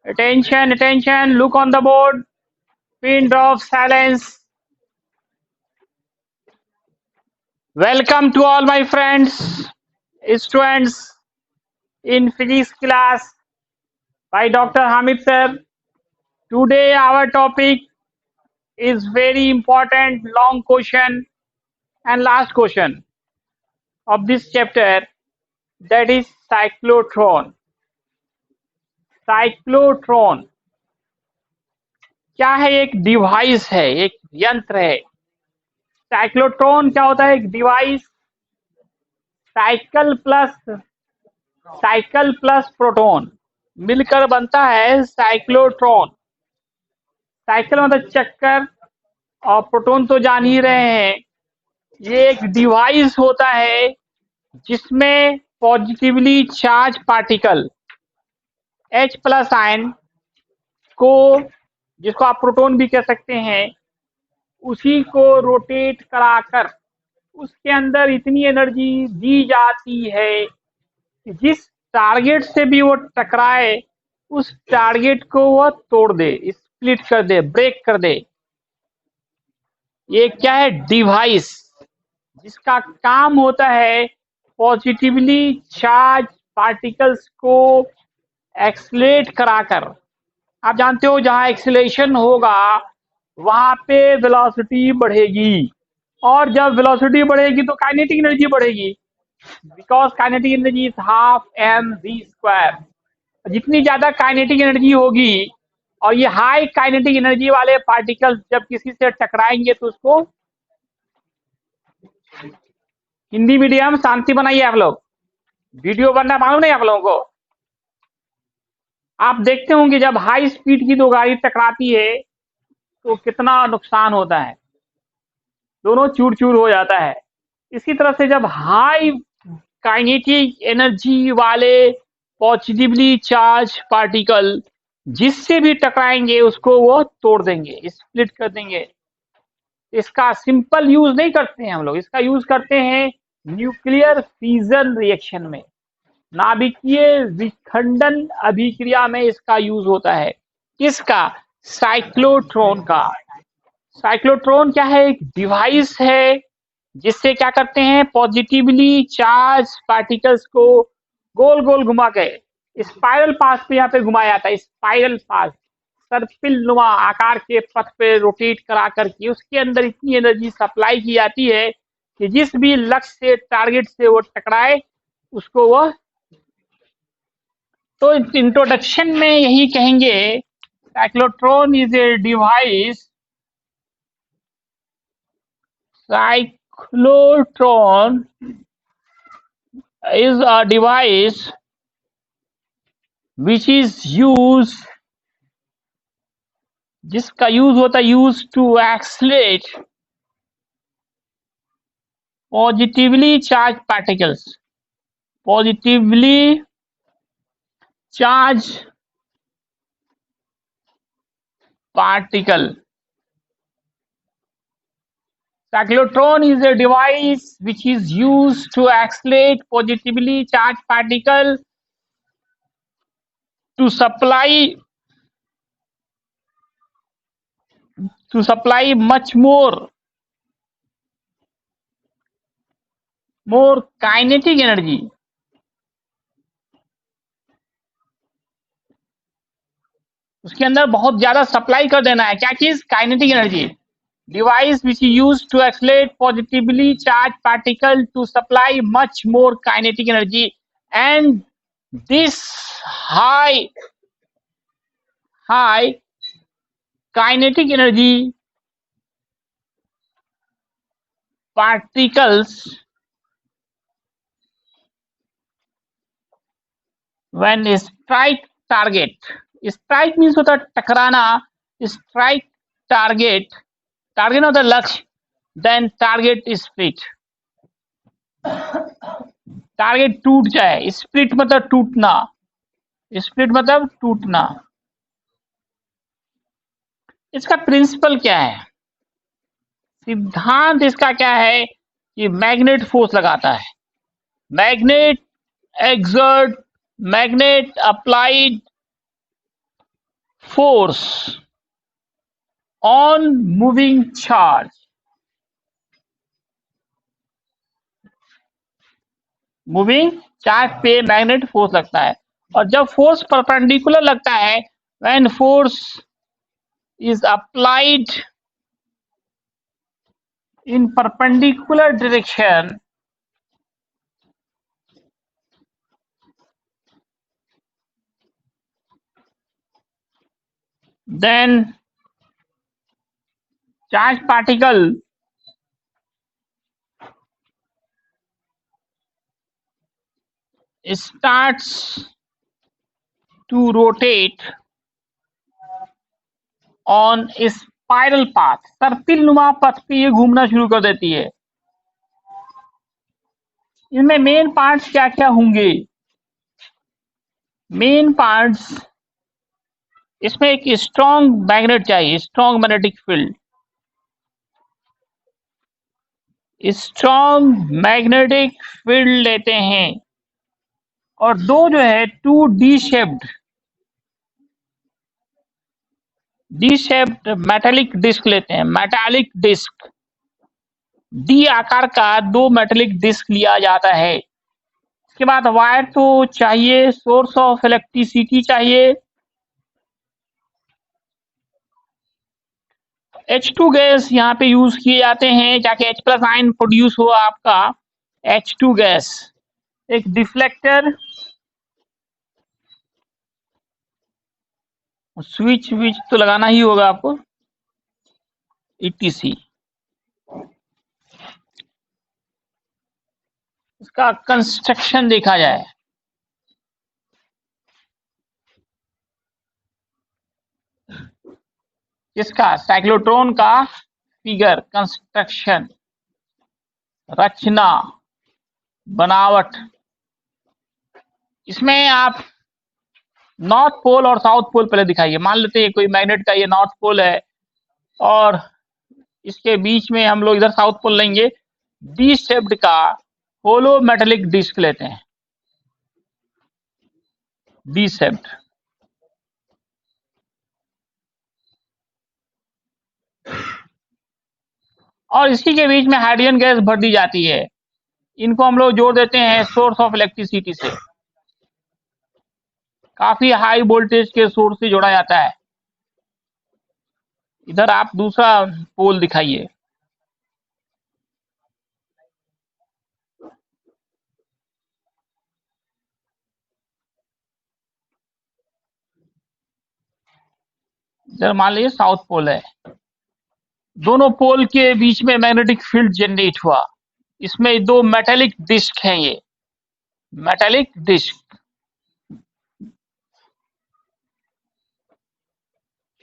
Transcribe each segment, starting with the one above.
Attention, attention, look on the board. Pin drop silence. Welcome to all my friends, students in physics class by Dr. Hamid sir. Today our topic is very important, long question and last question of this chapter, that is cyclotron. Cyclotron क्या है? एक device है, एक यंत्र है। Cyclotron क्या होता है? एक डिवाइस। साइकिल प्लस प्रोटॉन मिलकर बनता है साइक्लोट्रॉन। साइकिल मतलब चक्कर, और प्रोटॉन तो जान ही रहे हैं। ये एक डिवाइस होता है जिसमें positively charge particle H plus ion को, जिसको आप प्रोटॉन भी कह सकते हैं, उसी को रोटेट कराकर उसके अंदर इतनी एनर्जी दी जाती है कि जिस टारगेट से भी वो टकराए उस टारगेट को वो तोड़ दे, स्प्लिट कर दे, ब्रेक कर दे। ये क्या है? डिवाइस, जिसका काम होता है पॉजिटिवली चार्ज पार्टिकल्स को एक्सलेट कराकर। आप जानते हो जहां एक्सीलरेशन होगा वहां पे वेलोसिटी बढ़ेगी, और जब वेलोसिटी बढ़ेगी तो काइनेटिक एनर्जी बढ़ेगी, because kinetic energy is half M V square. जितनी ज्यादा काइनेटिक एनर्जी होगी, और ये हाई काइनेटिक एनर्जी वाले पार्टिकल्स जब किसी से टकराएंगे तो उसको, हिंदी मीडियम शांति बनाइए आप लोग, वीडियो बनना मालूम नहीं आप लोगों को। आप देखते होंगे जब हाई स्पीड की दो गाड़ी टकराती है तो कितना नुकसान होता है, दोनों चूर चूर हो जाता है। इसी तरह से जब हाई काइनेटिक एनर्जी वाले पॉजिटिवली चार्ज पार्टिकल जिससे भी टकराएंगे उसको वो तोड़ देंगे, स्प्लिट कर देंगे। इसका सिंपल यूज नहीं करते हैं हम लोग, इसका यूज करते हैं न्यूक्लियर फिजन रिएक्शन में, नाभिकीय विखंडन अभिक्रिया में इसका यूज होता है। किसका? साइक्लोट्रॉन का। साइक्लोट्रॉन क्या है? एक डिवाइस है जिससे क्या करते हैं, पॉजिटिवली चार्ज पार्टिकल्स को गोल गोल घुमा के स्पाइरल पाथ पे यहाँ पे घुमाया जाता है। स्पाइरल पाथ, सर्पिल नुमा आकार के पथ पे रोटेट करा करके उसके अंदर इतनी एनर्जी सप्लाई की जाती है कि जिस भी लक्ष्य से, टारगेट से वो टकराए उसको वो। तो इंट्रोडक्शन में यही कहेंगे, cyclotron is a device, cyclotron is a device which is used, जिसका यूज होता है use to accelerate positively charge particles, positively charge particle. Cyclotron is a device which is used to accelerate positively charged particle to supply much more kinetic energy। उसके अंदर बहुत ज्यादा supply कर देना है। क्या चीज? Kinetic energy. Device which is used to accelerate positively charged particle to supply much more kinetic energy, and this high kinetic energy particles, when strike target, strike means होता है टकराना, strike target होता है लक्ष्य, then target is split, target टूट जाए। Split मतलब टूटना, split मतलब टूटना। इसका प्रिंसिपल क्या है? सिद्धांत इसका क्या है कि मैग्नेट फोर्स लगाता है, magnet applied force on moving charge, moving charge पे मैग्नेट फोर्स लगता है। और जब फोर्स परपेंडिकुलर लगता है, when force is applied in perpendicular direction, then charge particle starts to rotate on a spiral path, सर्पिल नुमा पथ पे ये घूमना शुरू कर देती है। इनमें मेन पार्ट्स क्या क्या होंगे? मेन पार्ट्स, इसमें एक स्ट्रॉन्ग मैग्नेट चाहिए, strong magnetic field, strong magnetic field लेते हैं। और दो जो है two D shaped metallic disc लेते हैं। मेटालिक डिस्क, डी आकार का दो मेटालिक डिस्क लिया जाता है। इसके बाद वायर तो चाहिए, सोर्स ऑफ इलेक्ट्रिसिटी चाहिए। H2 गैस यहाँ पे यूज किए जाते हैं ताकि H प्लस आयन प्रोड्यूस हो आपका H2 गैस। एक डिफ्लेक्टर, स्विच विच तो लगाना ही होगा आपको, ETC। इसका कंस्ट्रक्शन देखा जाए, इसका साइक्लोट्रॉन का फिगर, कंस्ट्रक्शन, रचना, बनावट। इसमें आप नॉर्थ पोल और साउथ पोल पहले दिखाइए। मान लेते हैं कोई मैग्नेट का ये नॉर्थ पोल है और इसके बीच में हम लोग इधर साउथ पोल लेंगे। डी शेप्ड का होलो मेटालिक डिस्क लेते हैं, डी शेप्ड। और इसी के बीच में हाइड्रोजन गैस भर दी जाती है। इनको हम लोग जोड़ देते हैं सोर्स ऑफ इलेक्ट्रिसिटी से, काफी हाई वोल्टेज के सोर्स से जोड़ा जाता है। इधर आप दूसरा पोल दिखाइए। इधर मान लीजिए साउथ पोल है, दोनों पोल के बीच में मैग्नेटिक फील्ड जनरेट हुआ। इसमें दो मेटालिक डिस्क हैं, ये मेटालिक डिस्क,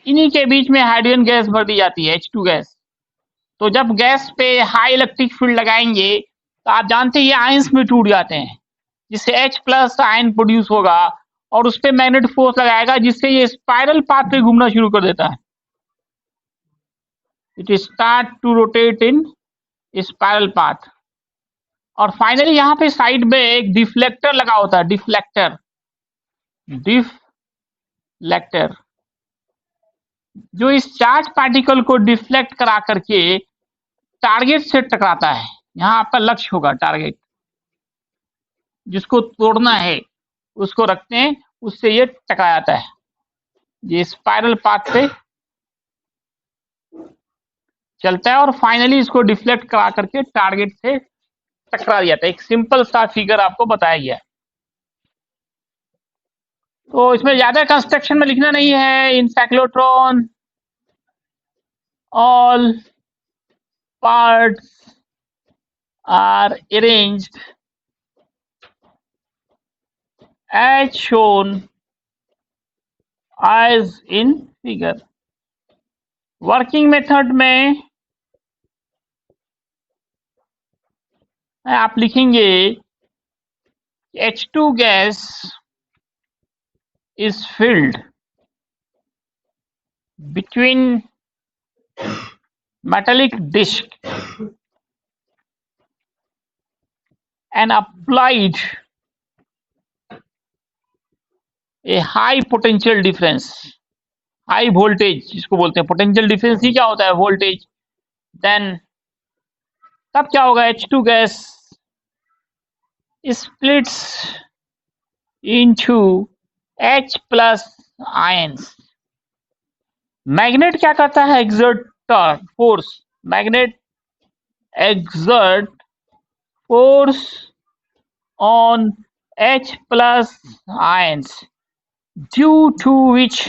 इन्हीं के बीच में हाइड्रोजन गैस भर दी जाती है, H2 गैस। तो जब गैस पे हाई इलेक्ट्रिक फील्ड लगाएंगे तो आप जानते हैं ये आयंस में टूट जाते हैं, जिससे H प्लस आयन प्रोड्यूस होगा और उस पर मैग्नेट फोर्स लगाएगा, जिससे ये स्पाइरल पाथ पे घूमना शुरू कर देता है। It start to rotate in spiral path. और फाइनली यहाँ पे साइड में एक डिफ्लेक्टर लगा होता है, डिफ्लेक्टर, डिफ्लेक्टर जो इस चार्ज पार्टिकल को डिफ्लेक्ट करा करके टारगेट से टकराता है। यहाँ आपका लक्ष्य होगा, टारगेट जिसको तोड़ना है उसको रखते हैं, उससे ये टकरा जाता है, ये स्पाइरल पाथ पे चलता है और फाइनली इसको डिफ्लेक्ट करा करके टारगेट से टकरा जाता है। एक सिंपल सा फिगर आपको बताया गया है। तो इसमें ज्यादा कंस्ट्रक्शन में लिखना नहीं है। In cyclotron all parts are arranged as shown as in figure। Working method में आप लिखेंगे H2 gas is filled between metallic disc and applied a high potential difference high voltage जिसको बोलते हैं, पोटेंशियल डिफरेंस ही क्या होता है, वोल्टेज। देन तब क्या होगा, H2 gas splits into H plus ions. Magnet क्या करता है, exert force, magnet exert force on H plus ions, due to which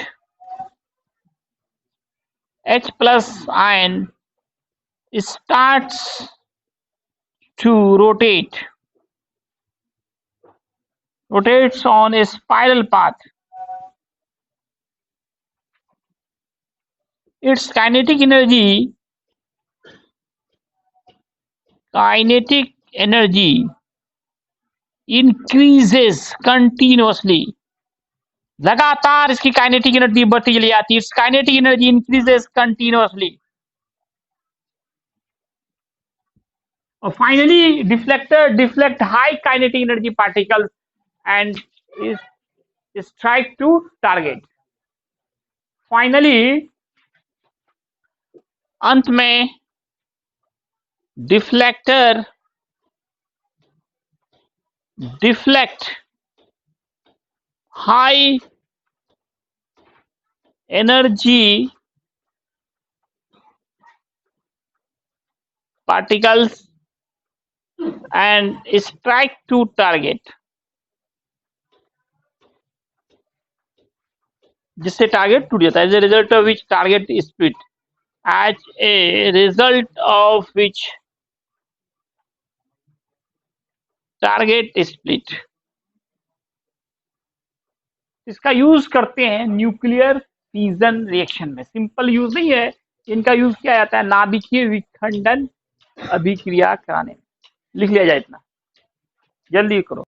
H plus ion starts to rotates on a spiral path. Its kinetic energy increases continuously. लगातार इसकी kinetic energy बढ़ती चली जाती है। It's kinetic energy increases continuously. और finally deflector deflect high kinetic energy particles and strike to target. Finally अंत में deflector deflect high energy particles and strike to target, जिससे टारगेट टूट जाता है। As a result of which target split, as a result of which target split. इसका use करते हैं nuclear fission reaction में। सिंपल यूज नहीं है, इनका यूज किया जाता है नाभिकीय विखंडन अभिक्रिया कराने में। लिख लिया जाए इतना, जल्दी करो।